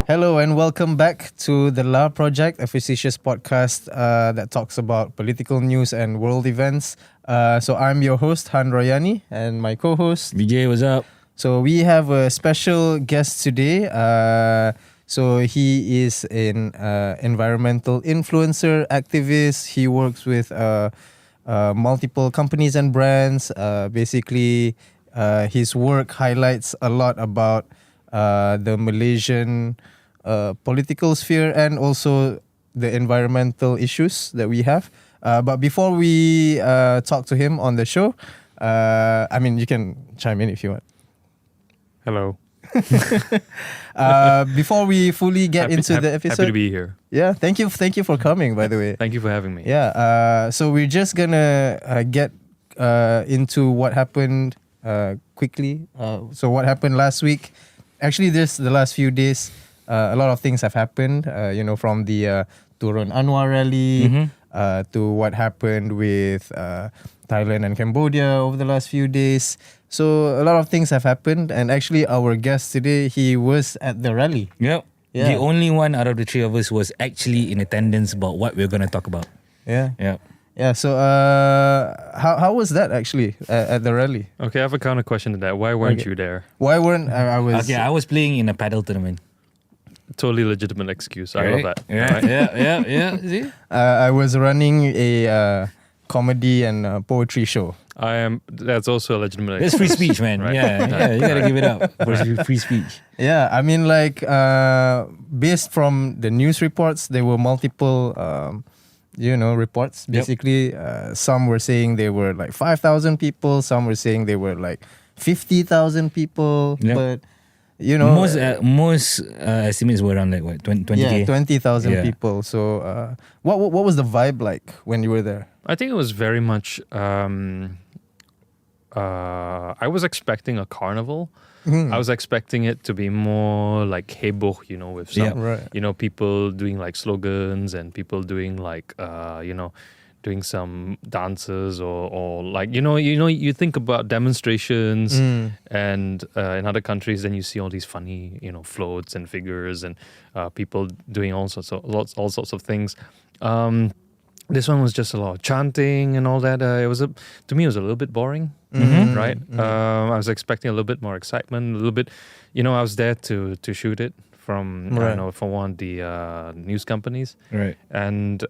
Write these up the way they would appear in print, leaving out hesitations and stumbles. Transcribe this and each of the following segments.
Hello and welcome back to the La Project, a facetious podcast that talks about political news and world events. So I'm your host, Han Royani, and my co-host, Vijay, what's up? So we have a special guest today. So he is an environmental influencer, activist. He works with multiple companies and brands. Basically, his work highlights a lot about the Malaysian political sphere and also the environmental issues that we have. But before we talk to him on the show, you can chime in if you want. Hello. Before we fully get into the episode, Happy to be here. Yeah, thank you for coming. By the way, Thank you for having me. Yeah. So we're just gonna get into what happened quickly. So what happened last week? Actually, the last few days, a lot of things have happened. From the Turun Anwar rally to what happened with Thailand and Cambodia over the last few days. So a lot of things have happened, and actually our guest today, he was at the rally. Yep. Yeah. The only one out of the three of us was actually in attendance about what we're going to talk about. Yeah. Yeah. Yeah. So how was that actually at the rally? Okay, I have a counter question to that. Why weren't you there? Why weren't I was? Okay, I was playing in a paddle tournament. Totally legitimate excuse. I love that. Yeah, Right? yeah. See? I was running a comedy and poetry show. That's also a legitimate That's excuse. free speech, man. Right. Yeah, you gotta give it up for free speech. Yeah, based from the news reports, there were multiple, reports. Yep. Basically, some were saying there were like 5,000 people. Some were saying there were like 50,000 people. Yep. But, most estimates were around like what, 20K? Yeah, 20,000 Yeah. people. So what was the vibe like when you were there? I think it was very much. I was expecting a carnival. I was expecting it to be more like heboh, with some, right. People doing like slogans and people doing like, doing some dances or like, you think about demonstrations and in other countries, then you see all these funny, floats and figures and people doing all sorts of things. This one was just a lot of chanting and all that. To me, it was a little bit boring, right? I was expecting a little bit more excitement, a little bit, I was there to shoot it from, for one of the news companies. Right. And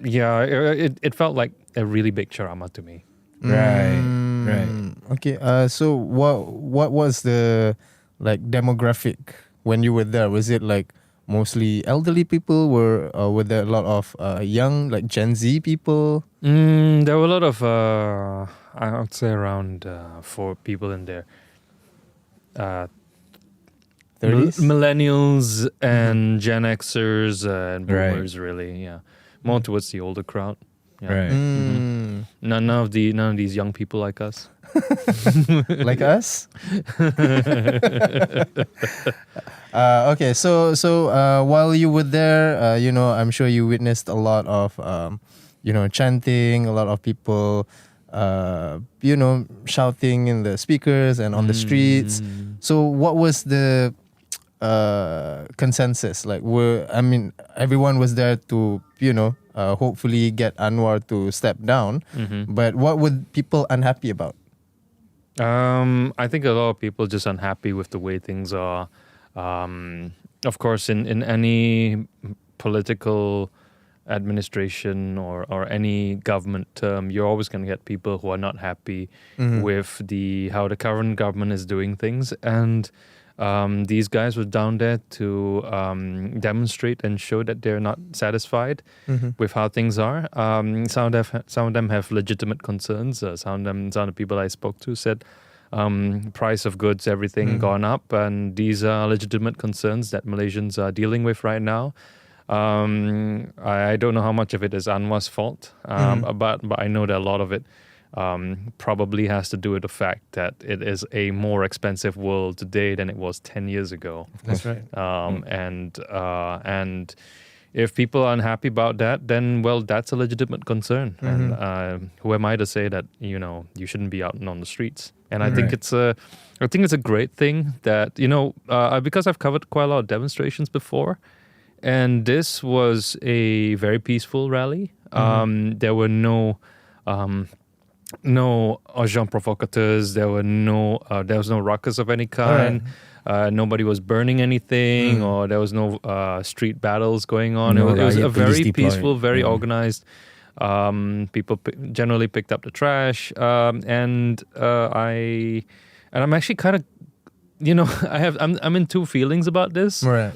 it felt like a really big charama to me. Right. Okay. So what was the demographic when you were there? Was it like mostly elderly people? Were there a lot of young, like Gen Z people? There were a lot of, I would say around 4 people in there. 30s? Millennials and Gen Xers and boomers, really, yeah. More towards the older crowd. Yeah. Right. None of these young people like us. Like us? Okay, so while you were there, I'm sure you witnessed a lot of, chanting, a lot of people, shouting in the speakers and on the streets. So what was the consensus? Everyone was there to, hopefully get Anwar to step down. But what were people unhappy about? I think a lot of people just unhappy with the way things are. Of course, in any political administration or any government term, you're always going to get people who are not happy with how the current government is doing things. And these guys were down there to demonstrate and show that they're not satisfied with how things are. Some of them have legitimate concerns. Some of the people I spoke to said price of goods, everything gone up, and these are legitimate concerns that Malaysians are dealing with right now. I don't know how much of it is Anwar's fault, but I know that a lot of it probably has to do with the fact that it is a more expensive world today than it was 10 years ago. That's right. And if people are unhappy about that, then well, that's a legitimate concern. And who am I to say that you shouldn't be out on the streets? And I think it's a great thing that because I've covered quite a lot of demonstrations before, and this was a very peaceful rally. There were no agents provocateurs. There was no ruckus of any kind. Nobody was burning anything, or there was no street battles going on. No It was a riot, very police deployed. peaceful, very organized. People generally picked up the trash, and I'm actually kind of, I'm in two feelings about this. Right.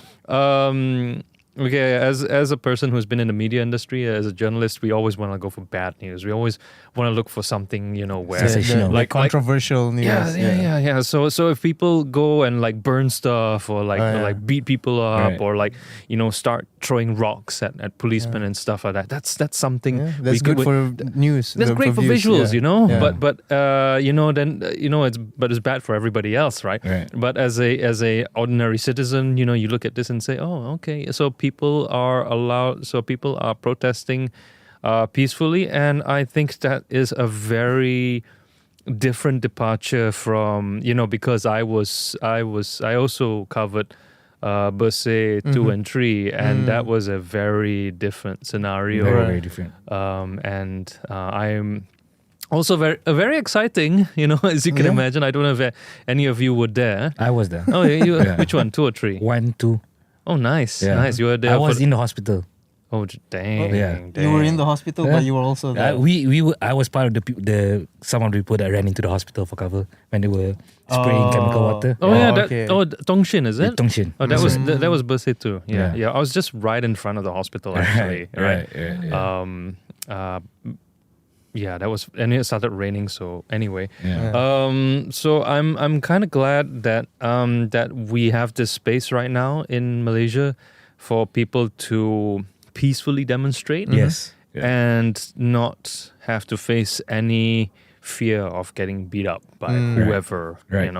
Okay, as a person who's been in the media industry, as a journalist, we always want to go for bad news. We always want to look for something, where Sensational. Like controversial news. yeah. So if people go and like burn stuff or like beat people up or like start throwing rocks at policemen and stuff like that, that's something That's good for news. That's great for views, visuals, Yeah. But it's bad for everybody else, right? But as a ordinary citizen, you look at this and say, oh, okay, so people are protesting peacefully, and I think that is a very different departure from because I also covered Bersih 2 and 3, and that was a very different scenario. Very, very different. And I'm also very exciting, as you can imagine. I don't know if any of you were there. I was there. Oh, yeah, which one? 2 or 3? 1, 2. Oh, nice, Yeah. nice. You were there. I was in the hospital. Oh, dang. Yeah. You were in the hospital, but you were also there. I was part of some of the people that ran into the hospital for cover when they were spraying chemical water. Oh yeah, okay. Tongshin, is it? Tongshin. Oh, that was Bersih too. Yeah. Yeah. I was just right in front of the hospital actually. Right. Yeah, that was, and it started raining. So anyway, Yeah. so I'm kind of glad that that we have this space right now in Malaysia for people to peacefully demonstrate. Yes. Yeah. And not have to face any fear of getting beat up by whoever, Right.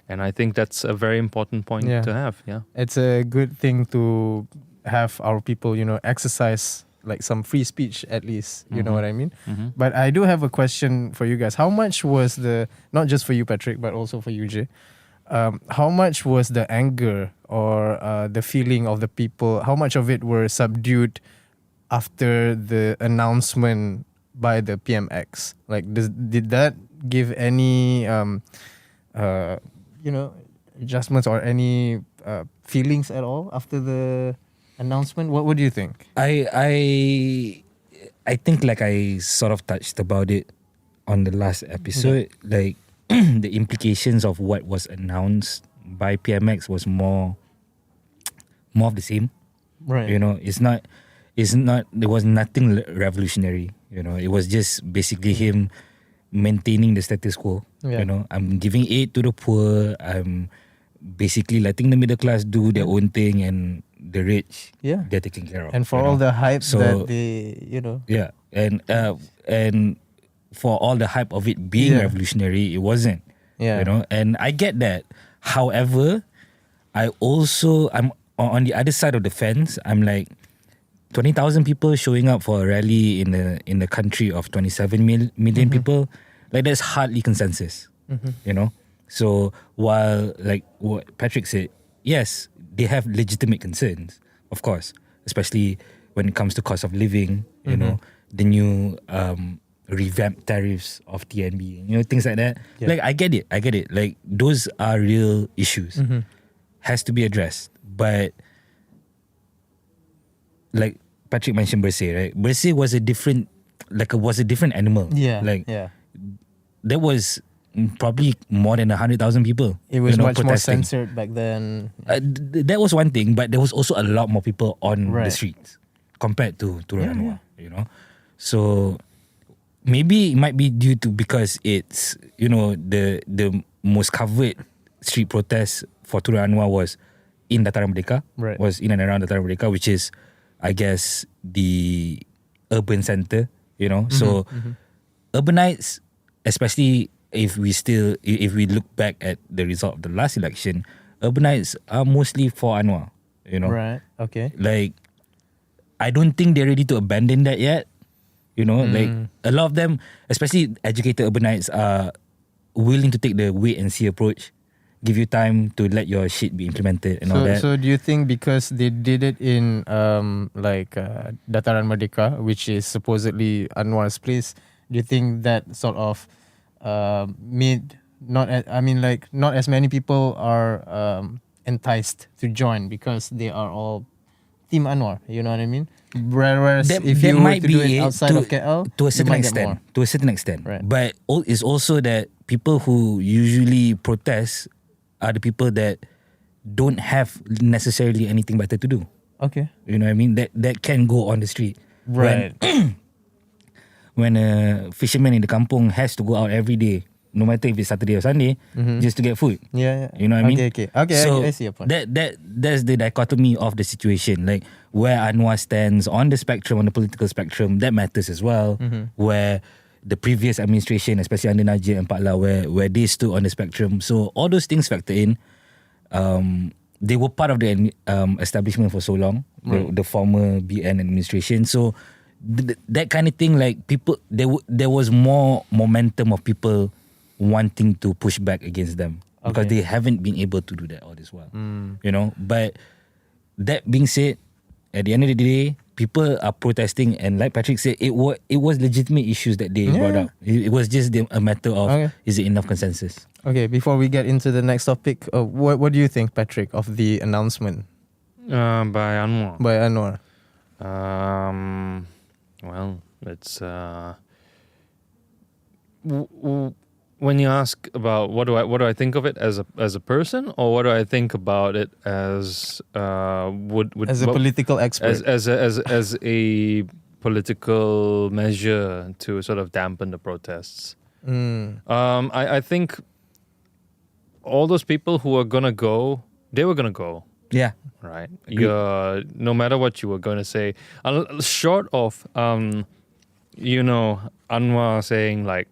And I think that's a very important point to have. Yeah. It's a good thing to have our people, exercise like some free speech at least. You know what I mean? But I do have a question for you guys. How much was not just for you, Patrick, but also for you, Jay, how much was the anger or the feeling of the people, how much of it were subdued after the announcement by the PMX? Like, did that give any, adjustments or any feelings at all after the announcement? What do you think? I think like I sort of touched about it on the last episode. Like the implications of what was announced by PMX was more of the same. Right. There was nothing revolutionary. It was just basically him maintaining the status quo. Yeah. I'm giving aid to the poor. I'm basically letting the middle class do their own thing, and the rich, they're taken care of. And for all the hype So- that they, Yeah, and for all the hype of it being revolutionary, it wasn't. Yeah. And I get that. However, I'm on the other side of the fence. I'm like, 20,000 people showing up for a rally in the country of 27 million people, like that's hardly consensus. So while like what Patrick said, yes, they have legitimate concerns, of course, especially when it comes to cost of living, the new revamped tariffs of TNB, things like that. Yeah. Like I get it. Like those are real issues, has to be addressed. But like Patrick mentioned Bersih, right? Bersih was a different animal. Yeah. Like yeah. there was probably more than 100,000 people. It was much more protesting. censored back then. That was one thing, but there was also a lot more people on the streets compared to Turun Anwar, So maybe it might be due to because it's the most covered street protest for Turun Anwar was in Dataran Merdeka, was in and around Dataran Merdeka, which is, I guess, the urban center. So urbanites, especially if we look back at the result of the last election, urbanites are mostly for Anwar. Right. Okay. Like I don't think they're ready to abandon that yet. You know, like a lot of them, especially educated urbanites, are willing to take the wait and see approach. Give you time to let your shit be implemented and all that. So do you think because they did it in Dataran Merdeka, which is supposedly Anwar's place, do you think that sort of made not as many people are enticed to join because they are all Team Anwar, you know what I mean? Whereas if you were to do it outside of KL, to a certain extent, Right. But it's also that people who usually protest are the people that don't have necessarily anything better to do. Okay. You know what I mean? That can go on the street. Right. When a fisherman in the kampung has to go out every day, no matter if it's Saturday or Sunday, just to get food. Yeah. You know what I mean? Okay. So I see your point. That's the dichotomy of the situation. Like where Anwar stands on the spectrum, on the political spectrum, that matters as well. Where the previous administration, especially under Najib and Pak Lau, where they stood on the spectrum. So all those things factor in. They were part of the establishment for so long, the former BN administration. So that kind of thing, like people, there was more momentum of people wanting to push back against them because they haven't been able to do that all this while. You know, but that being said, at the end of the day, people are protesting, and like Patrick said, it was legitimate issues that they brought up. It was just a matter of is it enough consensus? Okay, before we get into the next topic, what do you think, Patrick, of the announcement By Anwar. by Anwar? Well, it's when you ask about what do I think of it as a person, or what do I think about it as as a political expert, as a political measure to sort of dampen the protests. I think all those people who are gonna go, they were gonna go. Yeah. Right. No matter what you were going to say, short of, Anwar saying like,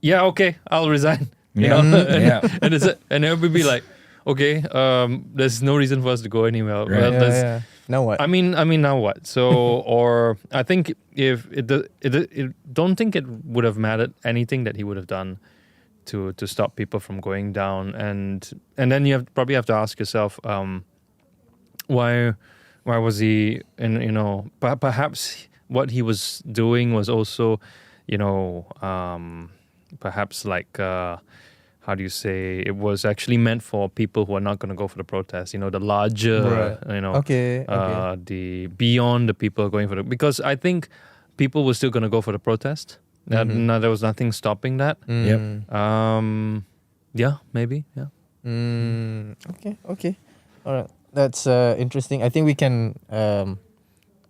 yeah, okay, I'll resign. You know? And everybody be like, okay, there's no reason for us to go anywhere. Right. Well, Now what? I mean, now what? So, or I think if it don't think it would have mattered anything that he would have done to stop people from going down, and then you probably have to ask yourself, why was he? And perhaps what he was doing was also, perhaps like how do you say, it was actually meant for people who are not going to go for the protest. The larger, the beyond the people going for because I think people were still going to go for the protest. No, there was nothing stopping that. Yeah, maybe. Yeah. Okay. All right. That's interesting. I think we can.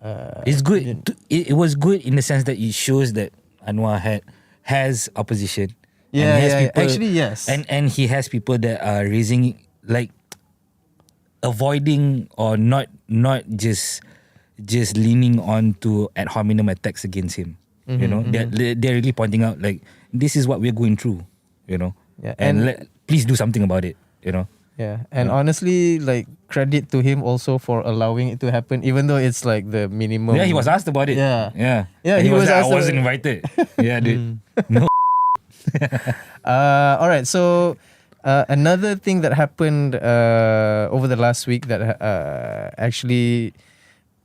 It's good. It was good in the sense that it shows that Anwar has opposition. Yeah. Actually, yes. And he has people that are raising, like, avoiding or not just leaning on to ad hominem attacks against him. They're really pointing out, like, this is what we're going through. Yeah, and please do something about it. Yeah, and honestly, like, credit to him also for allowing it to happen, even though it's like the minimum. Yeah, he was asked about it. Yeah, And he was like, asked. I wasn't invited. Yeah, dude. No. All right, so another thing that happened over the last week that actually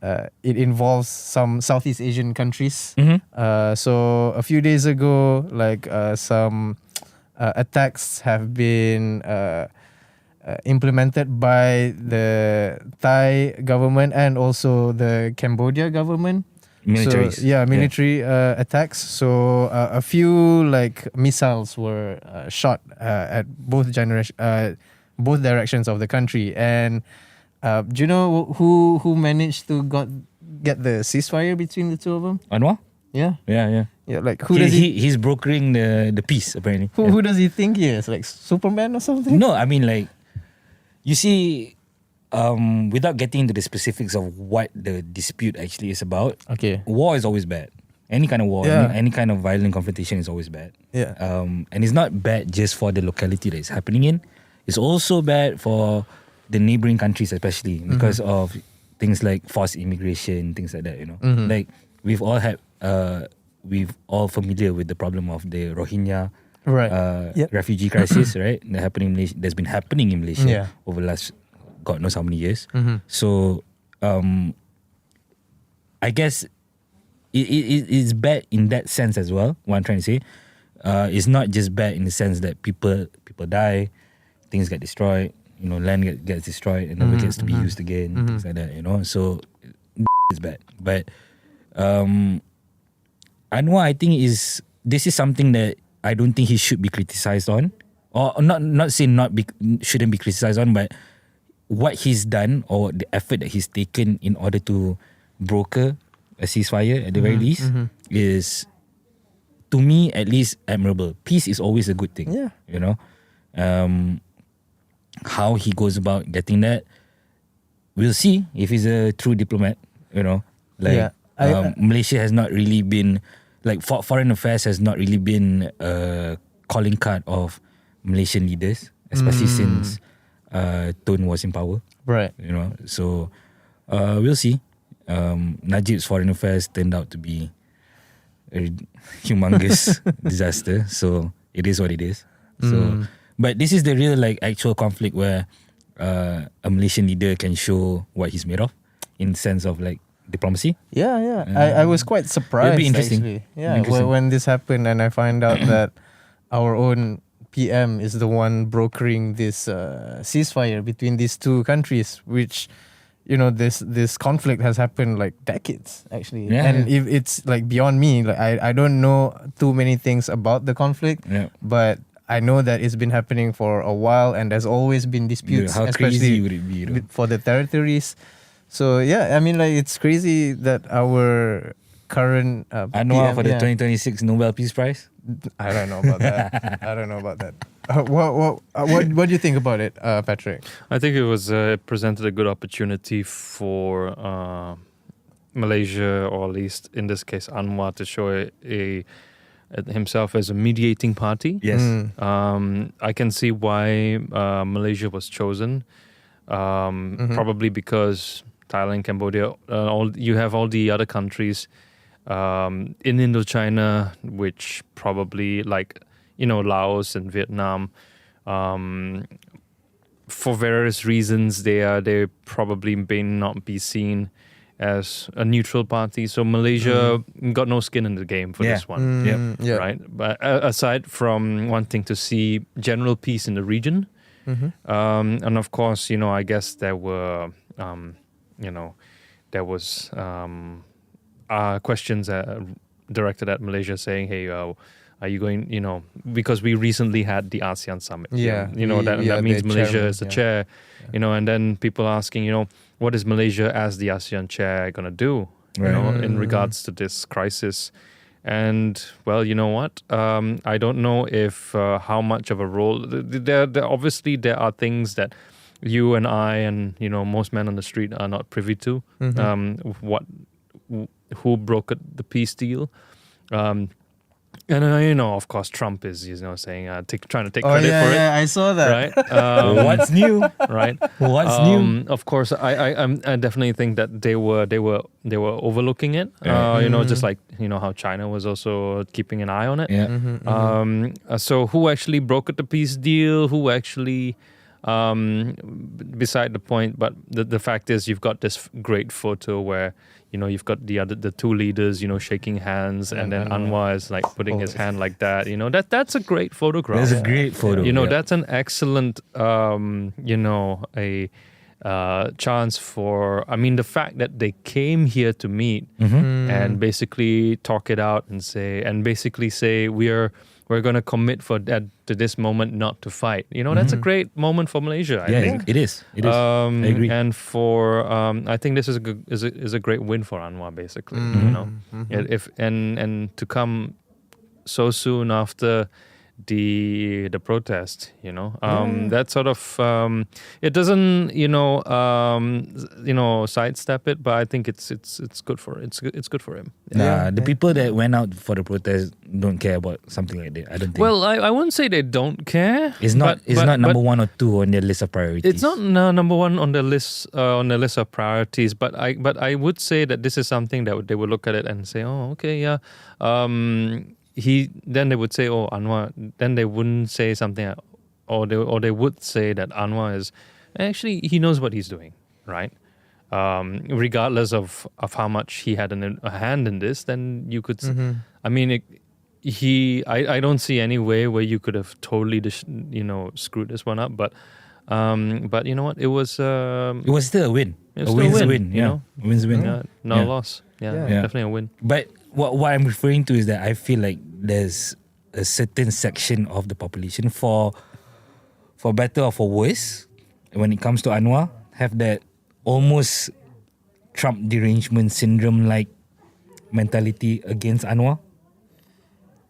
it involves some Southeast Asian countries. So a few days ago, like some attacks have been implemented by the Thai government and also the Cambodia government. Militaries. So, military attacks. So a few like missiles were shot at both directions of the country. And do you know who managed to get the ceasefire between the two of them? Anwar? Yeah. Like who does he's brokering the peace apparently. Who does he think he is? Like Superman or something? No, I mean, like, you see, without getting into the specifics of what the dispute actually is about, war is always bad. Any kind of war, any kind of violent confrontation is always bad. Yeah. And it's not bad just for the locality that it's happening in. It's also bad for the neighboring countries, especially because of things like forced immigration, things like that. Like we've all familiar with the problem of the Rohingya Right. Yep. refugee crisis, right? That's been happening in Malaysia Yeah. over the last God knows how many years. Mhm. So I guess it's bad in that sense as well. What I'm trying to say, it's not just bad in the sense that people die, things get destroyed, land gets destroyed and never gets to be used again, things like that. So it's bad. But Anwar, I think this is something that I don't think he should be criticized on, or not saying shouldn't be criticized on, but what he's done or the effort that he's taken in order to broker a ceasefire at the very least is, to me at least, admirable. Peace is always a good thing. Yeah. How he goes about getting that, we'll see if he's a true diplomat. Yeah. Malaysia has not really been, like, foreign affairs has not really been a calling card of Malaysian leaders, especially since Tun was in power. Right. So we'll see. Najib's foreign affairs turned out to be a humongous disaster. So it is what it is. So, but this is the real, like, actual conflict where a Malaysian leader can show what he's made of in sense of, like, diplomacy. Yeah. I was quite surprised. It'll be interesting. Actually. It'll be interesting. When this happened and I find out that our own PM is the one brokering this ceasefire between these two countries, which this conflict has happened like decades actually. If it's like beyond me, like I don't know too many things about the conflict, but I know that it's been happening for a while and there's always been disputes, how especially crazy would it be, for the territories. So it's crazy that our current Anwar PM, for the 2026 Nobel Peace Prize. I don't know about that. What do you think about it, Patrick? I think it presented a good opportunity for Malaysia, or at least in this case Anwar, to show himself as a mediating party. Yes. I can see why Malaysia was chosen. Probably because Thailand, Cambodia, you have all the other countries in Indochina, which probably, like, Laos and Vietnam, for various reasons, they probably may not be seen as a neutral party. So Malaysia got no skin in the game for this one. Right? But aside from wanting to see general peace in the region, and of course, I guess there were, there was questions directed at Malaysia saying, hey, are you going, because we recently had the ASEAN summit. That means Malaysia is the chair, and then people asking, what is Malaysia as the ASEAN chair going to do, in regards to this crisis? And, well, you know what? I don't know if how much of a role. Obviously, there are things that you and I and, most men on the street are not privy to. Who brokered the peace deal? And of course, Trump is saying trying to take credit for it. Yeah, I saw that. Right? What's new? Right? What's new? Of course, I definitely think that they were overlooking it. Just like how China was also keeping an eye on it. Yeah. So who actually brokered the peace deal? Who actually? Beside the point, but the fact is, you've got this great photo where you've got the two leaders shaking hands, and then Anwar is like putting his hand like that. That's a great photograph. That's a great photo. That's an excellent a chance for. I mean, the fact that they came here to meet and basically talk it out and say we're going to commit to this moment not to fight. That's a great moment for Malaysia, I think. It is. I agree. And for I think this is a great win for Anwar, basically. If and to come so soon after the protest, that sort of it doesn't sidestep it, but I think it's good for it's good for him. The people that went out for the protest don't care about something like that. I don't think. Well, I wouldn't say they don't care. It's not number one or two on their list of priorities. It's not number one on the list of priorities, but I would say that this is something that they would look at it and say, oh, okay, yeah. Then they would say, oh, Anwar. Then they wouldn't say something, or they would say that Anwar is actually, he knows what he's doing, right? Regardless of how much he had a hand in this, then you could. I mean, I don't see any way where you could have totally screwed this one up, but you know what? It was still a win. It was still a win. A win's a win. Not a loss. Yeah, definitely a win. But what I'm referring to is that I feel like there's a certain section of the population, for better or for worse, when it comes to Anwar, have that almost Trump derangement syndrome like mentality against Anwar.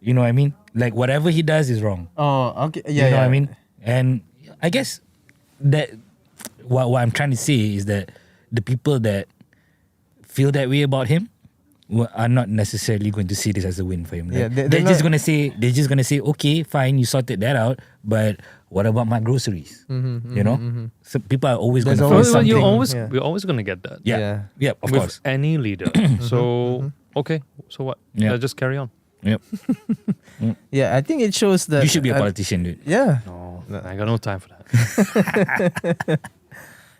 You know what I mean? Like whatever he does is wrong. Oh, okay. Yeah, you know what I mean? And I guess that what I'm trying to say is that the people that feel that way about him are not necessarily going to see this as a win for him. Like, they're just gonna say, okay, fine, you sorted that out, but what about my groceries? So people are always going to find something. We're always going to get that. Yeah, of with course. any leader. So okay, so what? Yeah. Just carry on. Yep. Yeah, I think it shows that You should be a politician, dude. Yeah. No, I got no time for that.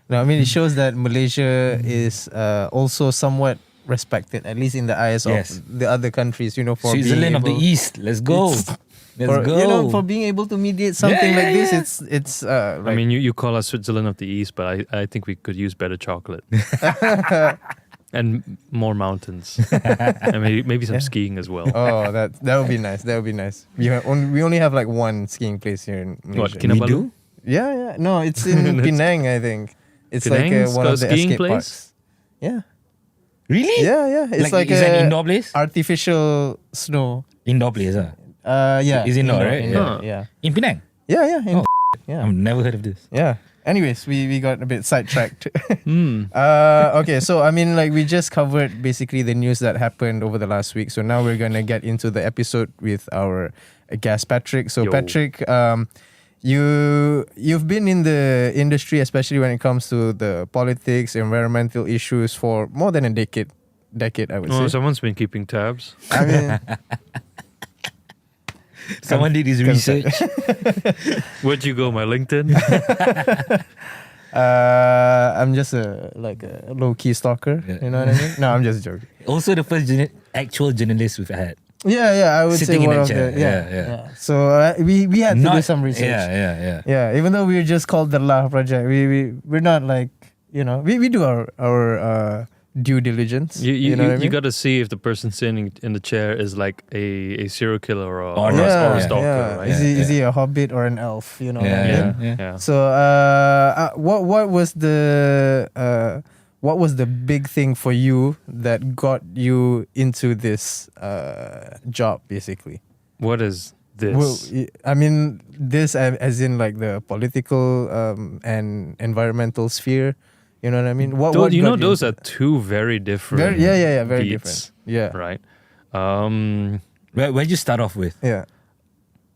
No, I mean it shows that Malaysia is also somewhat respected, at least in the eyes of the other countries. For Switzerland of the East. Let's go. Let's go. For being able to mediate something like this, it's. I mean, you call us Switzerland of the East, but I think we could use better chocolate. And more mountains, and maybe some skiing as well. Oh, that would be nice. That would be nice. We only have like one skiing place here in Malaysia. What, Kinabalu? We do? Yeah. No, it's in Penang, I think. It's Penang's like one got of the skiing escape place? parks. Yeah. Really? Yeah. It's like is that an indoor place? Artificial snow. Indoor place, Yeah. Is indoor, right? Yeah. In Penang? Yeah. I've never heard of this. Yeah. Anyways, we got a bit sidetracked. Okay, so I mean, like we just covered basically the news that happened over the last week. So now we're gonna get into the episode with our guest Patrick. So Patrick, you've been in the industry, especially when it comes to the politics, environmental issues, for more than a decade. I would say. Someone's been keeping tabs. I mean. Someone did his research. Where'd you go? My LinkedIn? I'm just a low-key stalker. Yeah. You know what I mean? No, I'm just joking. Also the first actual journalist we've had. Yeah, I would Sitting say in one a of chair. the Yeah. So we had to do some research. Yeah. Yeah, even though we're just called the La Project, we're not like we do our due diligence. You know what I mean? got to see if the person sitting in the chair is like a serial killer or a stalker, right? Is he a hobbit or an elf? You know what I mean? Yeah. So what was the big thing for you that got you into this job, basically? What is this? Well, I mean, this as in like the political and environmental sphere. You know what I mean? What those are two very different. Very beats, different. Yeah. Right. Where'd you start off with? Yeah.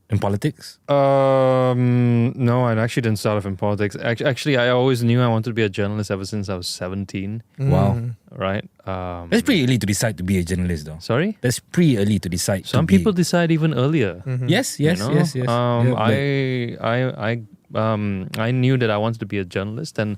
In politics? No, I actually didn't start off in politics. Actually, I always knew I wanted to be a journalist ever since I was 17. Wow. Right. That's pretty early to decide to be a journalist, though. Sorry? That's pretty early to decide. Some people decide even earlier. Mm-hmm. Yes. I knew that I wanted to be a journalist, and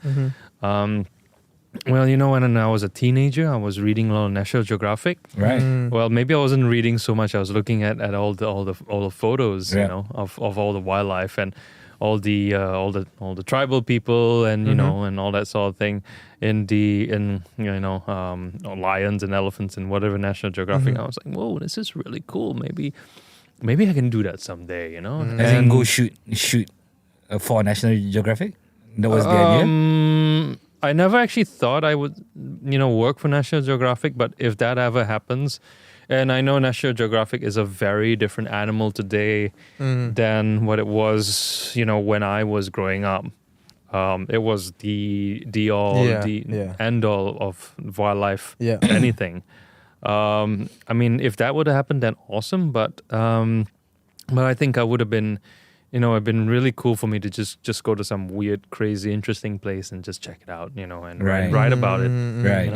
when I was a teenager, I was reading a lot of National Geographic. Right. Well, maybe I wasn't reading so much. I was looking at all the photos, of all the wildlife and all the tribal people and and all that sort of thing lions and elephants and whatever National Geographic. I was like, whoa, this is really cool. Maybe I can do that someday. As in go shoot for National Geographic. That was the idea. I never actually thought I would, work for National Geographic, but if that ever happens, And I know National Geographic is a very different animal today than what it was, when I was growing up. It was the end all of wildlife, anything. I mean, if that would have happened, then awesome. But I think I would have been, it'd been really cool for me to just go to some weird, crazy, interesting place and just check it out, and write about it. Right.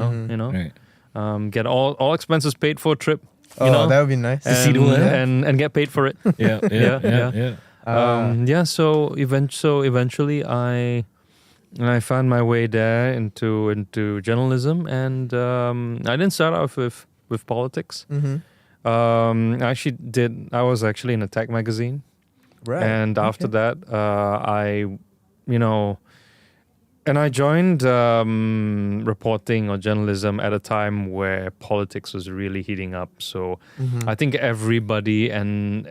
Right. Get all expenses paid for a trip. That would be nice. To see the world. and get paid for it. Yeah. So eventually, I found my way there into journalism, and I didn't start off with politics. I was actually in a tech magazine, Right. and after that, I joined reporting or journalism at a time where politics was really heating up. So I think everybody and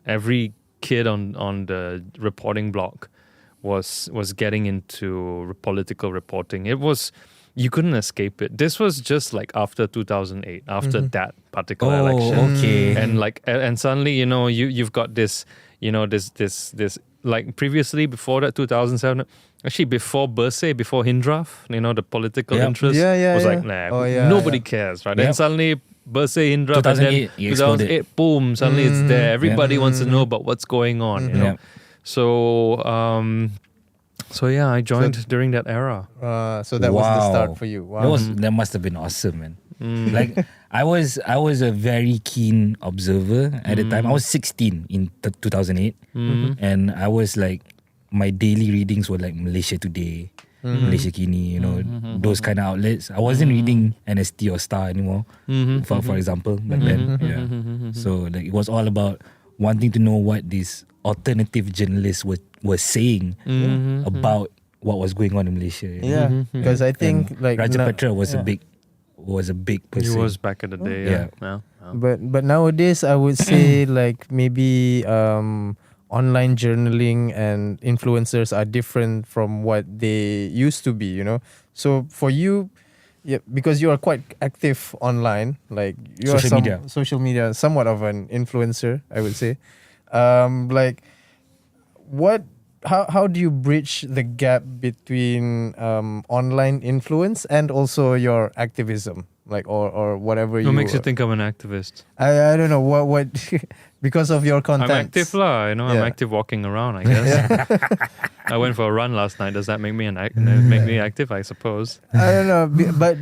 every kid on the reporting block was getting into political reporting. You couldn't escape it. This was just like after 2008, after that particular election. Okay. And suddenly, you've got this, this like previously before that 2007, actually before Bersih, before Hindraf, the political interest was like, nobody cares, right? Yep. And suddenly Bersih, Hindraf, and then 2008, boom, suddenly it's there. Everybody wants to know about what's going on, Yep. So I joined during that era. So that was the start for you. Wow. That must have been awesome, man. Like I was a very keen observer at the time. I was 16 in 2008, and I was like, my daily readings were like Malaysia Today, Malaysia Kini, those kind of outlets. I wasn't reading NST or Star anymore, for example, back then. Yeah. So like it was all about wanting to know what these alternative journalists were saying about what was going on in Malaysia. Yeah, because I think like Rajapatra was a big person. He was back in the day. Yeah. But nowadays I would say like maybe online journaling and influencers are different from what they used to be, So for you, because you are quite active online, like you are social media, somewhat of an influencer, I would say. Like how do you bridge the gap between online influence and also your activism, like or whatever? What makes you think I'm an activist? I don't know what because of your content. I'm active, I'm active walking around, I guess. I went for a run last night. Does that make me active? I suppose. I don't know, but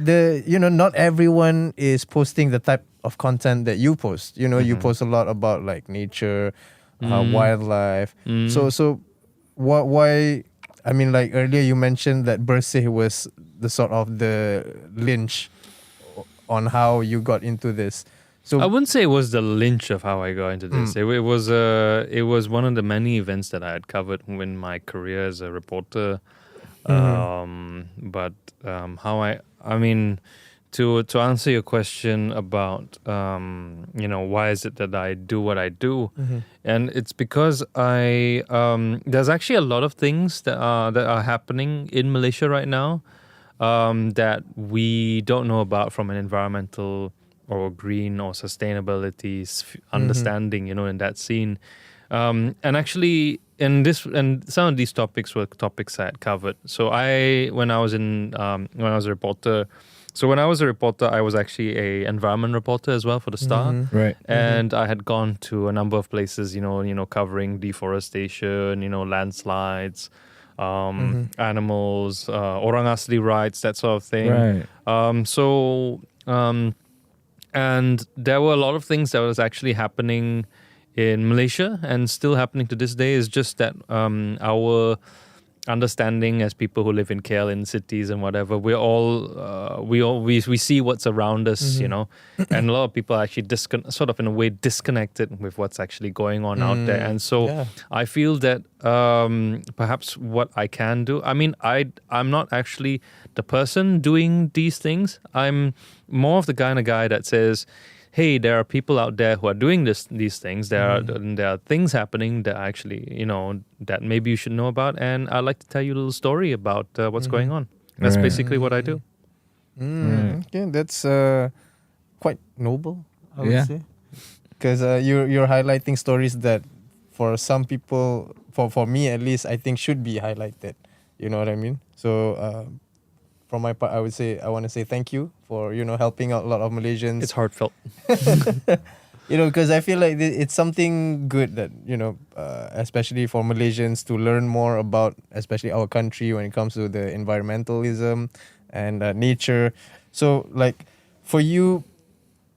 not everyone is posting the type of content that you post. You post a lot about like nature, wildlife. So why? I mean, like earlier you mentioned that Bersih was the sort of the lynch on how you got into this. So I wouldn't say it was the lynch of how I got into this. It was one of the many events that I had covered in my career as a reporter. But I mean, to answer your question about why is it that I do what I do, and it's because there's actually a lot of things that are happening in Malaysia right now that we don't know about from an environmental or green or sustainability understanding, in that scene. And actually, and some of these topics were topics I had covered. So when I was a reporter, I was actually a environment reporter as well for the Star. Right. And I had gone to a number of places, covering deforestation, landslides, animals, orang asli rights, that sort of thing. Right. And there were a lot of things that was actually happening in Malaysia and still happening to this day. Is just that our understanding as people who live in KL, in cities and whatever, we see what's around us, and a lot of people are actually sort of in a way disconnected with what's actually going on out there. And so I feel that perhaps what I can do, I mean, I'm not actually the person doing these things. I'm more of the kind of guy that says, hey, there are people out there who are doing these things. There are things happening that actually, that maybe you should know about. And I'd like to tell you a little story about what's going on. That's basically what I do. Okay, that's quite noble, I would Yeah. say, because you're highlighting stories that for some people, for me at least, I think should be highlighted. You know what I mean? So from my part, I would say I want to say thank you for helping out a lot of Malaysians. It's heartfelt. Because I feel like it's something good that especially for Malaysians to learn more about, especially our country when it comes to the environmentalism and nature. So like for you,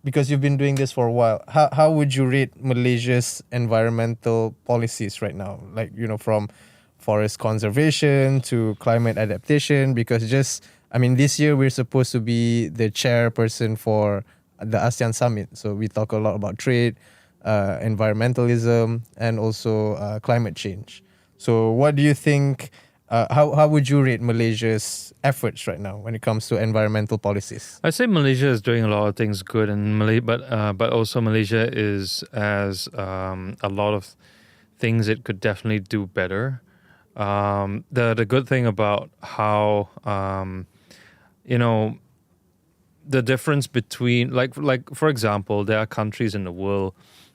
because you've been doing this for a while, how would you rate Malaysia's environmental policies right now? Like, from forest conservation to climate adaptation, because this year we're supposed to be the chairperson for the ASEAN Summit. So we talk a lot about trade, environmentalism, and also climate change. So what do you think, how would you rate Malaysia's efforts right now when it comes to environmental policies? I'd say Malaysia is doing a lot of things good, and but also Malaysia has a lot of things it could definitely do better. The good thing about how the difference between like for example, there are countries in the world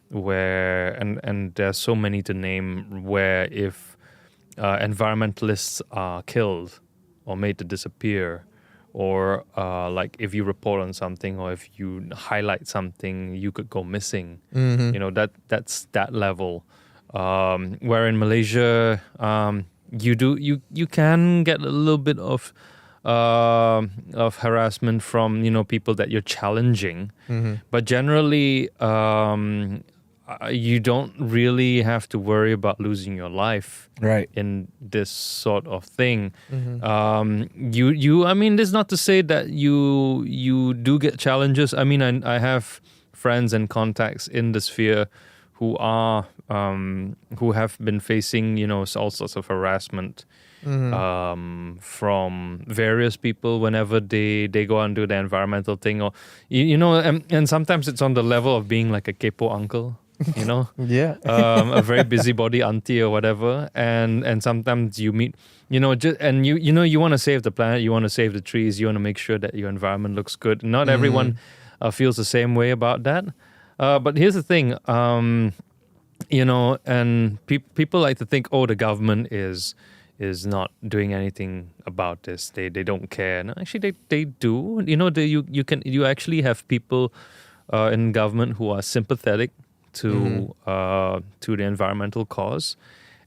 where and there are so many to name where if environmentalists are killed or made to disappear, or like if you report on something or if you highlight something, you could go missing. That's that level. Where in Malaysia, you can get a little bit of harassment from people that you're challenging, but generally you don't really have to worry about losing your life in this sort of thing. This is not to say that you do get challenges. I have friends and contacts in the sphere who have been facing all sorts of harassment from various people whenever they go and do the environmental thing, or and sometimes it's on the level of being like a kepo uncle. Yeah. A very busybody auntie or whatever, and sometimes you meet you want to save the planet, you want to save the trees, you want to make sure that your environment looks good. Not everyone feels the same way about that. But here's the thing, and people like to think, the government is not doing anything about this. They don't care. No, actually, they do. You actually have people in government who are sympathetic to the environmental cause,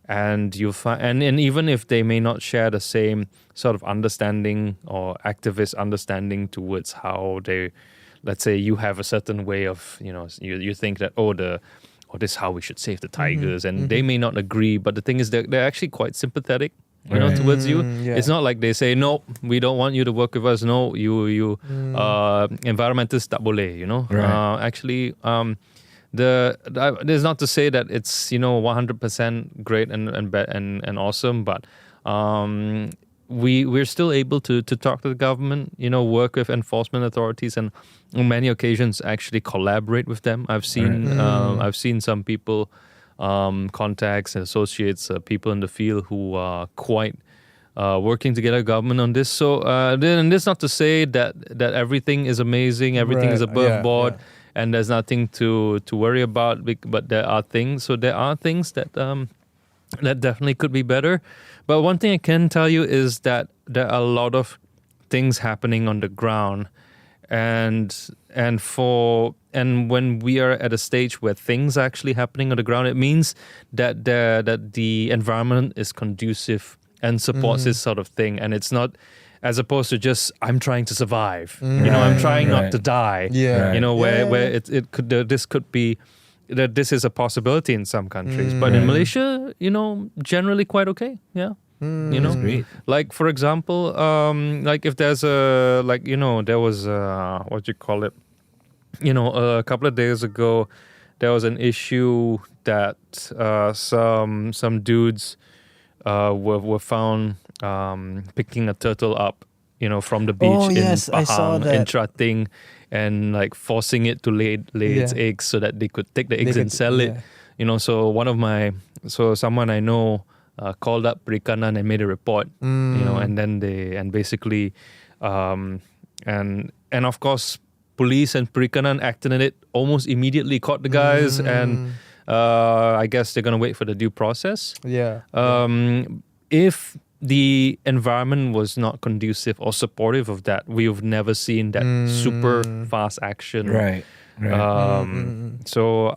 and you'll find, and even if they may not share the same sort of understanding or activist understanding towards how they. Let's say you have a certain way of, you think that, this is how we should save the tigers, and they may not agree, but the thing is that they're actually quite sympathetic, towards you. Yeah. It's not like they say, no, we don't want you to work with us. No, you environmentalists tak boleh, Right. Actually, there's not to say that it's, 100% great and awesome, but, we're still able to talk to the government, work with enforcement authorities, and on many occasions actually collaborate with them. I've seen some people, contacts and associates, people in the field who are quite working together with government on this. So then this not to say that everything is amazing, everything is above board, and there's nothing to worry about. But there are things. So there are things that definitely could be better. But one thing I can tell you is that there are a lot of things happening on the ground, and when we are at a stage where things are actually happening on the ground, it means that the environment is conducive and supports this sort of thing, and it's not as opposed to just I'm trying to survive. I'm trying not to die. Where it could this could be. That this is a possibility in some countries, but in Malaysia, generally quite okay. Yeah, That's great. Like for example, like if there's there was what you call it, a couple of days ago, there was an issue that some dudes were found picking a turtle up, from the beach in Pahang, in Trating, and like forcing it to lay its eggs so that they could take the eggs and sell it. So someone I know called up Perikanan and made a report, and then basically and of course police and Perikanan acted on it almost immediately, caught the guys, and I guess they're gonna wait for the due process. Yeah. If the environment was not conducive or supportive of that, we've never seen that super fast action. Right. So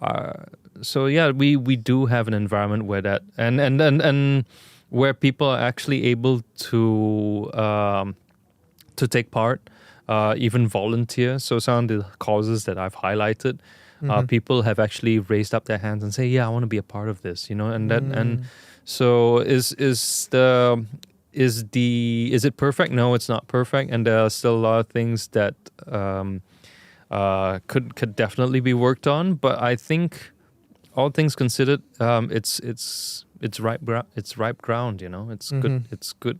yeah, we do have an environment where that and where people are actually able to take part, even volunteer. So some of the causes that I've highlighted, people have actually raised up their hands and say, yeah, I want to be a part of this, and that and so is it perfect? No, it's not perfect, and there are still a lot of things that could definitely be worked on. But I think, all things considered, it's ripe ground. It's good. It's good.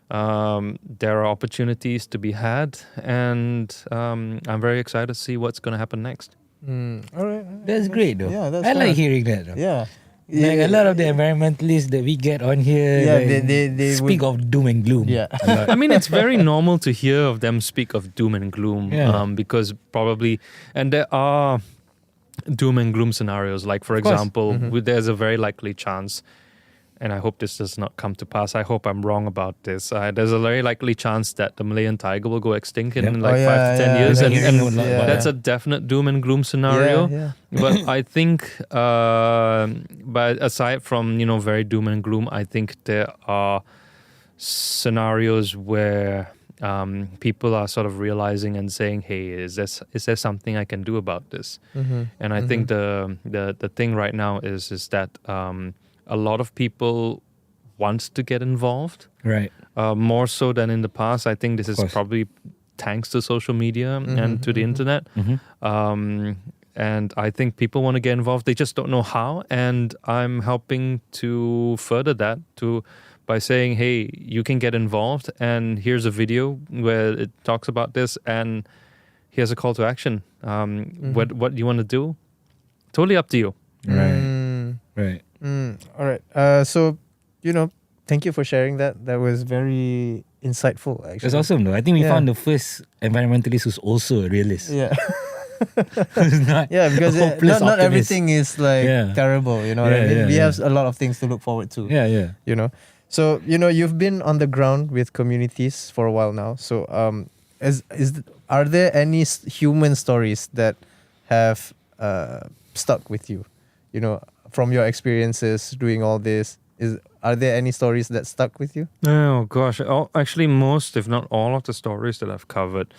There are opportunities to be had, and I'm very excited to see what's going to happen next. All right. That's great though. Yeah, that's I like fun. hearing that though. Yeah. Like a lot of the environmentalists that we get on here, Yeah, like, they speak of doom and gloom. Yeah. a lot. I mean, it's very normal to hear of them speak of doom and gloom, Yeah. because probably, and there are doom and gloom scenarios. Like, for course. example, there's a very likely chance, and I hope this does not come to pass. I hope I'm wrong about this. There's a very likely chance that the Malayan tiger will go extinct in like 5 to 10 years, I've been hearing a and lot about that's that. a definite doom and gloom scenario. Yeah. But I think, but aside from very doom and gloom, I think there are scenarios where people are sort of realizing and saying, "Hey, is there something I can do about this?" And I think the thing right now is that a lot of people want to get involved, Right. more so than in the past. I think this is course. probably thanks to social media and to the internet. And I think people want to get involved. They just don't know how. And I'm helping to further that by saying, hey, you can get involved. And here's a video where it talks about this. And here's a call to action. What you want to do? Totally up to you. Right. All right. So, thank you for sharing that. That was very insightful, actually. That's awesome though. I think we Yeah. found the first environmentalist who's also a realist. Yeah. Who's not Yeah, because a hopeless not optimist. everything is like Yeah. terrible, you know what I Yeah, mean? yeah, We yeah. have a lot of things to look forward to, Yeah. So, you've been on the ground with communities for a while now. So, are there any human stories that have stuck with you? From your experiences doing all this, are there any stories that stuck with you? Oh gosh, actually most, if not all, of the stories that I've covered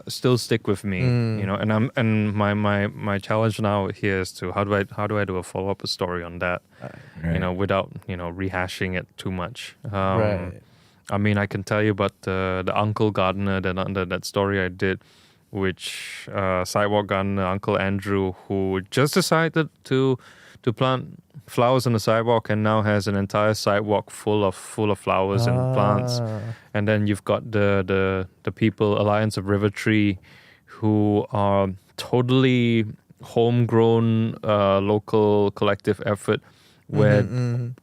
still stick with me. And my challenge now here is to how do I do a follow up story on that, Right. without rehashing it too much. Right. I mean, I can tell you about the uncle gardener that story I did, which sidewalk gardener Uncle Andrew, who just decided to plant flowers on the sidewalk and now has an entire sidewalk full of flowers and plants. And then you've got the people, Alliance of River Tree, who are totally homegrown local collective effort where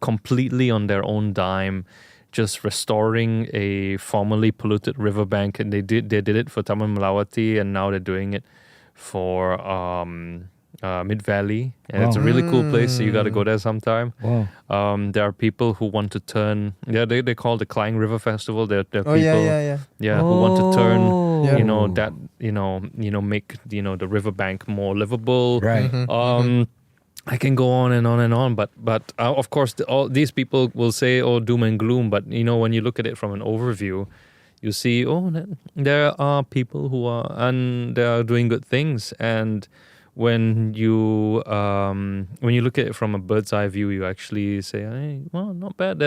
completely on their own dime, just restoring a formerly polluted riverbank, and they did it for Taman Melawati, and now they're doing it for Mid Valley, and it's a really cool place. So you got to go there sometime. Wow. There are people who want to turn. Yeah, they call it the Klang River Festival. There are people. Yeah. Who want to turn. Oh. Make the riverbank more livable. Right. I can go on and on and on, but of course, all these people will say, "Oh, doom and gloom." But when you look at it from an overview, you see, there are people who are and they are doing good things. And when you look at it from a bird's eye view, you actually say, "Hey, well, not bad."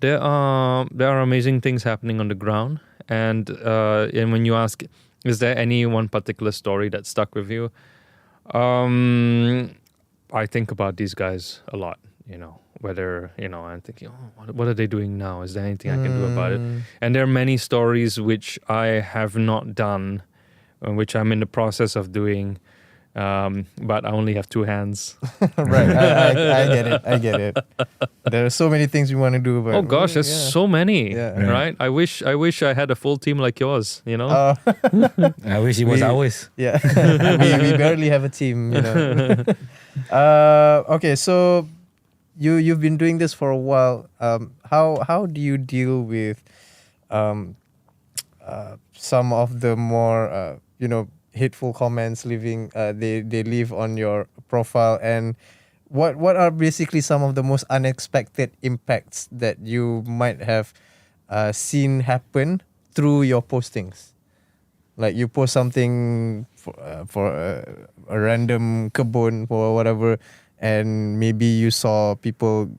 There are amazing things happening on the ground. And when you ask, is there any one particular story that stuck with you? I think about these guys a lot, whether, I'm thinking, what are they doing now? Is there anything I can do about it? And there are many stories which I have not done, which I'm in the process of doing, but I only have 2 hands. Right. I get it. There are so many things we want to do, but Oh gosh, there's so many. Yeah. Right? I wish I had a full team like yours. You know. I wish it was ours. Yeah. we barely have a team, you know. Okay, so you've been doing this for a while. How do you deal with some of the more hateful comments they leave on your profile, and what are basically some of the most unexpected impacts that you might have seen happen through your postings? Like you post something for a random kebun or whatever, and maybe you saw people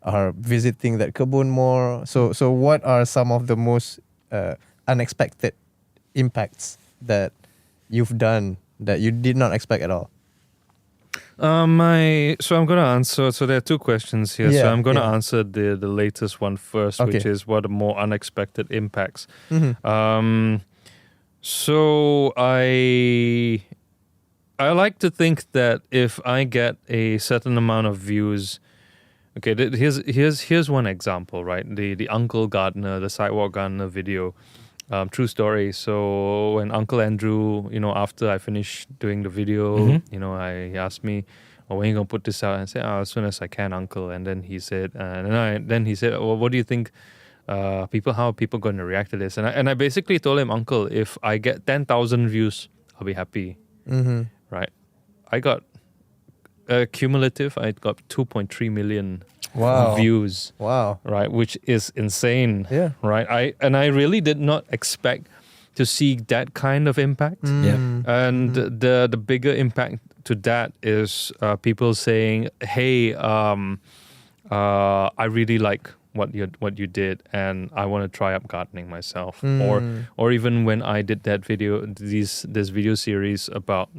are visiting that kebun more. So what are some of the most unexpected impacts that you've done that you did not expect at all? So I'm gonna answer. So there are 2 questions here. So I'm gonna Yeah. answer the latest one first, Okay. which is what are more unexpected impacts. Mm-hmm. So I like to think that if I get a certain amount of views, okay, here's one example, right? The Uncle Gardener, the sidewalk gardener video, true story. So when Uncle Andrew, after I finished doing the video, he asked me, "Oh, when are you gonna put this out?" And I said, "As soon as I can, Uncle." And then he said, "Well, what do you think? How are people going to react to this?" And I basically told him, "Uncle, if I get 10,000 views, I'll be happy." Mm-hmm. Right? I got cumulative. I got 2.3 million Wow. views. Wow. Right, which is insane. Yeah. Right. I really did not expect to see that kind of impact. Yeah. And the bigger impact to that is people saying, "Hey, I really like what you did, and I want to try up gardening myself." Or even when I did that video, this video series about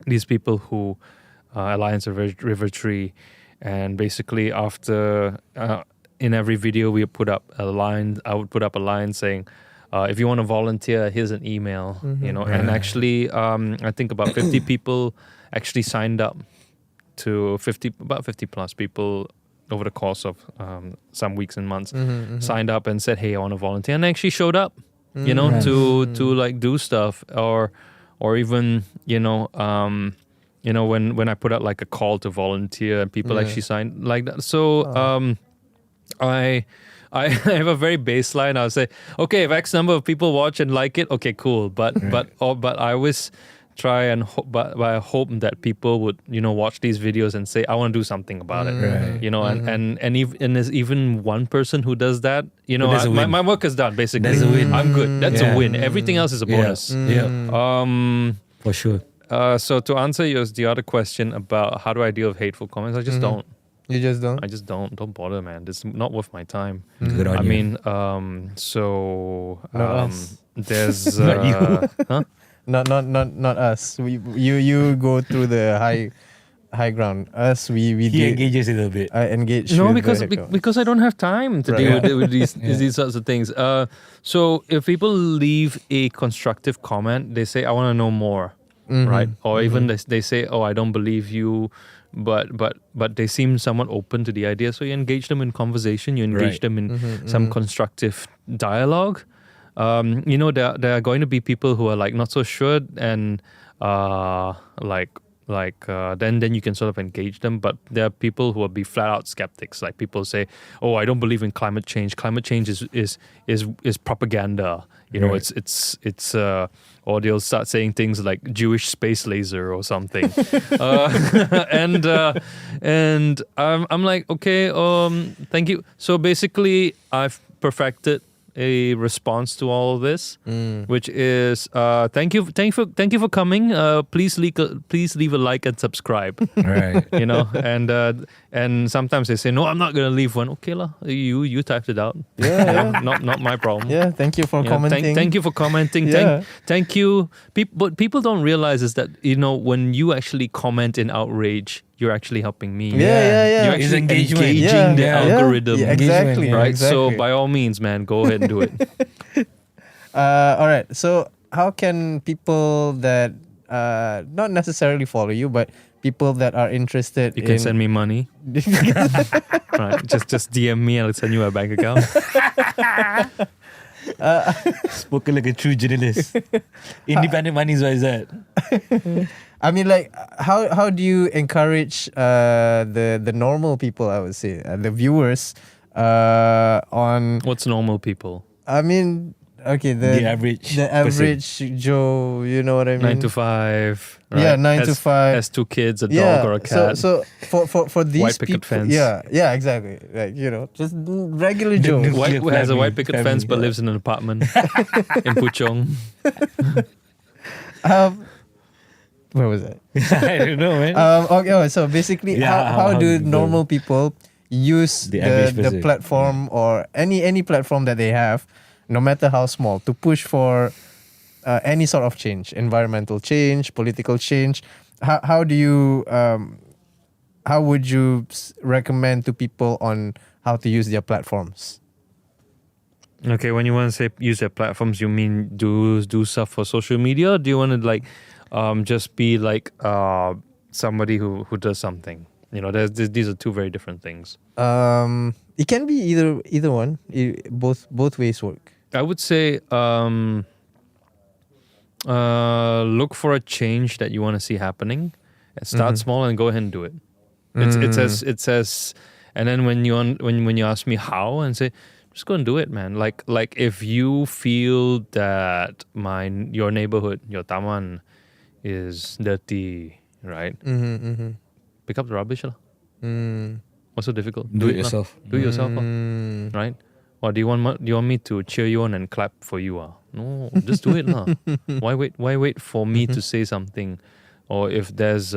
these people who Alliance River Tree, and basically after in every video we put up a line. I would put up a line saying, if you want to volunteer, here's an email. And actually, I think about 50 people actually signed up to about 50 plus people over the course of some weeks and months signed up and said, "Hey, I want to volunteer," and actually showed up, to like do stuff, or even when I put out like a call to volunteer and people actually signed like that. So I have a very baseline. I'll say, okay, if X number of people watch and like it, okay, cool. But I always try and I hope that people would watch these videos and say, I want to do something about it. Right. And there's even one person who does that. My work is done basically. That's a win. I'm good. That's a win. Everything else is a bonus. For sure. So to answer the other question about how do I deal with hateful comments, I just don't. You just don't? I just don't bother, man. It's not worth my time. Good on I you. mean, Not us. there's Not you. huh? Not us. You go through the high ground. Us, we He did. engages a little bit. I engage. No, with because the head count. because I don't have time to Right. deal with these sorts of things. So if people leave a constructive comment, they say, "I want to know more," right? Or even they say, "Oh, I don't believe you," but they seem somewhat open to the idea. So you engage them in conversation. You engage Right. them in some constructive dialogue. There are going to be people who are like not so sure, and then you can sort of engage them. But there are people who will be flat out skeptics. Like people say, "Oh, I don't believe in climate change. Climate change is propaganda." Right. It's or they'll start saying things like Jewish space laser or something. And I'm like, okay, thank you. So basically, I've perfected a response to all of this, which is thank you for coming. Please leave a like and subscribe. Right. And sometimes they say, no, I'm not gonna leave one. Okay lah, you typed it out. Yeah. Not my problem. Yeah. Thank you for commenting. Thank you for commenting. Yeah. Thank you. What people don't realize is that when you actually comment in outrage, you're actually helping me. Yeah. You're It's actually engagement. engaging the Yeah. algorithm. Yeah, exactly. Yeah, Right. Exactly. So by all means, man, go ahead and do it. All right. So how can people that not necessarily follow you, but people that are interested You in can send me money. Right. Just DM me and I'll send you a bank account. Spoken like a true journalist. Independent money is what is that? I mean, like, how do you encourage the normal people? I would say the viewers on. What's normal people? I mean, okay, the average average Joe. You know what I mean? 9 to 5. Right? Yeah, 9 to 5. Has 2 kids, a dog or a cat. So for these White picket people, fence. yeah, exactly. Like, just regular Joe. Who has a white picket family. fence but lives in an apartment in Puchong. Where was that? I don't know, man. Okay, so basically, Yeah, how how do people- normal people use The average the person. platform or any platform that they have, no matter how small, to push for any sort of change, environmental change, political change? How do you how would you recommend to people on how to use their platforms? Okay, when you want to say use their platforms, you mean do stuff for social media? Or do you want to just be like somebody who does something? These are two very different things. It can be either one. Both ways work. I would say look for a change that you want to see happening. Start small and go ahead and do it. It says, and then when you ask me how, and say, just go and do it, man. Like if you feel that your neighborhood, your taman, is dirty, right? Pick up the rubbish, lah. What's so difficult? Do it lah. yourself. Do it yourself, lah. Right? Or do you want me to cheer you on and clap for you? No, just do it, lah. Why wait for me to say something? Or if there's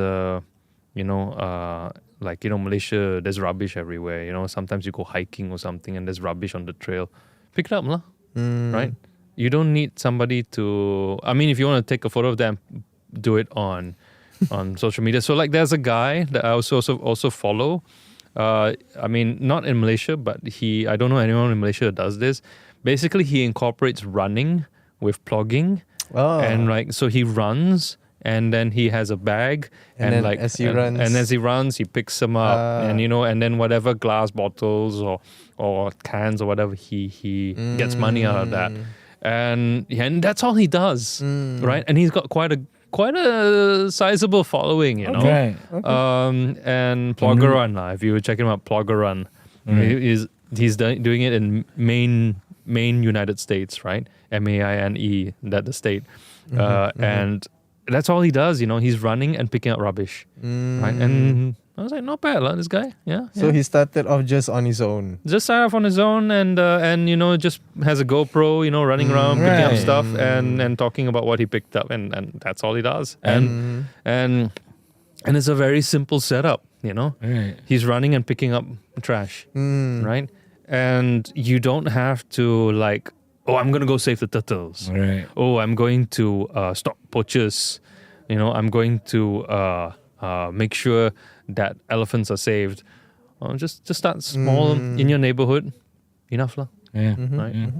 Malaysia, there's rubbish everywhere. Sometimes you go hiking or something and there's rubbish on the trail. Pick it up, lah. Right? You don't need somebody to. I mean, if you want to take a photo of them, do it on social media. So there's a guy that I also follow. I mean, not in Malaysia, but I don't know anyone in Malaysia that does this. Basically, he incorporates running with plogging. Oh. And so he runs and then he has a bag And then as he runs- and as he runs, he picks them up and then whatever glass bottles or cans or whatever, he gets money out of that. And that's all he does. Right? And he's got quite a sizable following, Okay. And Plogger Run, if you check him out, Plogger Run, he's doing it in Maine, United States, right? MAINE, that the state, and that's all he does. He's running and picking up rubbish, right? And I was like, not bad, this guy. Yeah. So he started off just on his own. Just started off on his own and just has a GoPro, running around picking up Right. stuff and talking about what he picked up and that's all he does. And it's a very simple setup, Right. He's running and picking up trash, right? And you don't have to I'm gonna go save the turtles. Right. Oh, I'm going to stop poachers. I'm going to make sure that elephants are saved. Just start small in your neighborhood. Enough, lah. Yeah. Right?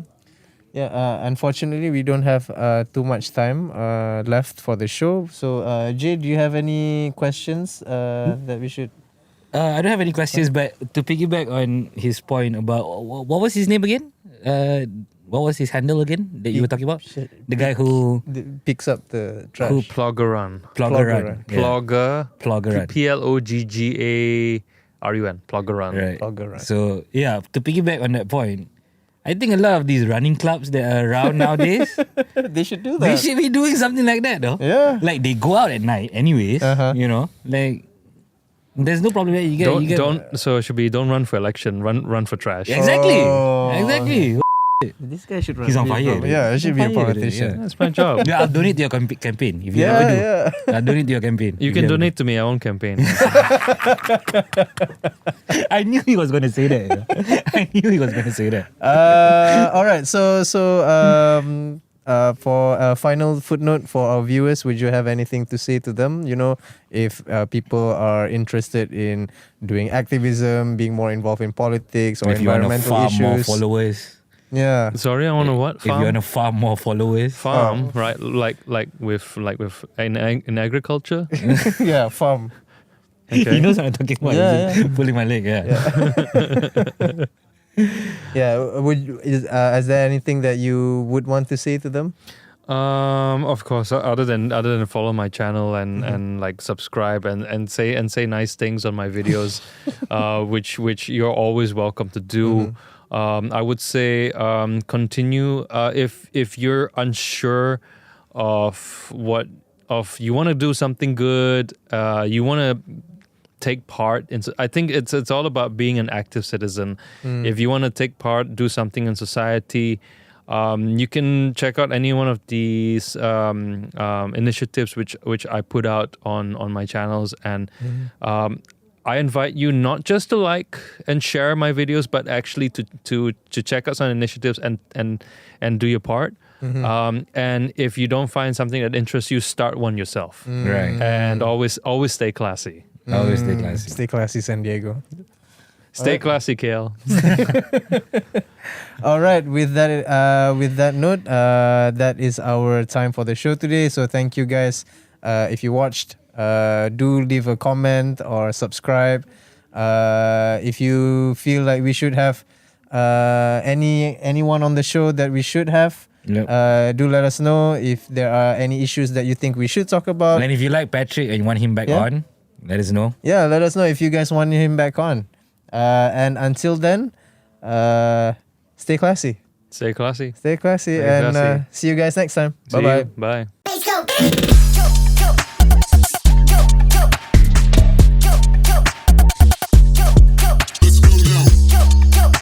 Yeah, unfortunately, we don't have too much time left for the show. So, Jay, do you have any questions that we should? I don't have any questions, but to piggyback on his point about what was his name again? What was his handle again that you were talking about? The guy who Picks up the trash. Who Plogger Run. Plogger Run. Run. Yeah. Plogger Run. PLOGGARUN. Plogger Run. Right. Plogger Run. So yeah, to piggyback on that point, I think a lot of these running clubs that are around nowadays, They should do that. they should be doing something like that, though. Yeah. Like they go out at night, anyways. There's no problem. You get So it should be don't run for election. Run for trash. exactly, Oh. exactly. This guy should run. He's on fire. Yeah, he should be a On fire, politician. That's my job. Yeah, I'll donate to your campaign if you Yeah, ever do. yeah. I'll donate to your campaign. You if can ever donate to me. I won't campaign. do. I knew he was going to say that. I knew he was going to say that. All right. So for a final footnote for our viewers, would you have anything to say to them? If people are interested in doing activism, being more involved in politics or If you want to environmental farm more issues. followers. Yeah. Sorry, I want to what? If you want to farm more followers. Farm, right? Like with in agriculture. Yeah, farm. He Okay. knows what I'm talking about. Yeah, Is it? Pulling my leg, Yeah. Is there anything that you would want to say to them? Of course, other than follow my channel and like subscribe and say nice things on my videos, which you're always welcome to do. I would say continue if you're unsure of you want to do something good, you want to take part in. I think it's all about being an active citizen. If you want to take part, do something in society. You can check out any one of these initiatives which I put out on my channels, and I invite you not just to like and share my videos, but actually to check out some initiatives and do your part. And if you don't find something that interests you, start one yourself. Right. And always stay classy. Always stay classy. Stay classy, San Diego. Stay classy, KL. All right. With that note, that is our time for the show today. So thank you guys. If you watched, do leave a comment or subscribe. If you feel like we should have anyone on the show that we should have, do let us know. If there are any issues that you think we should talk about, And if you like Patrick and you want him back on, let us know. yeah, let us know if you guys want him back on. And until then, stay classy. Stay classy. Stay classy. Stay And classy. see you guys next time. See Bye-bye. you. Bye. Let's go.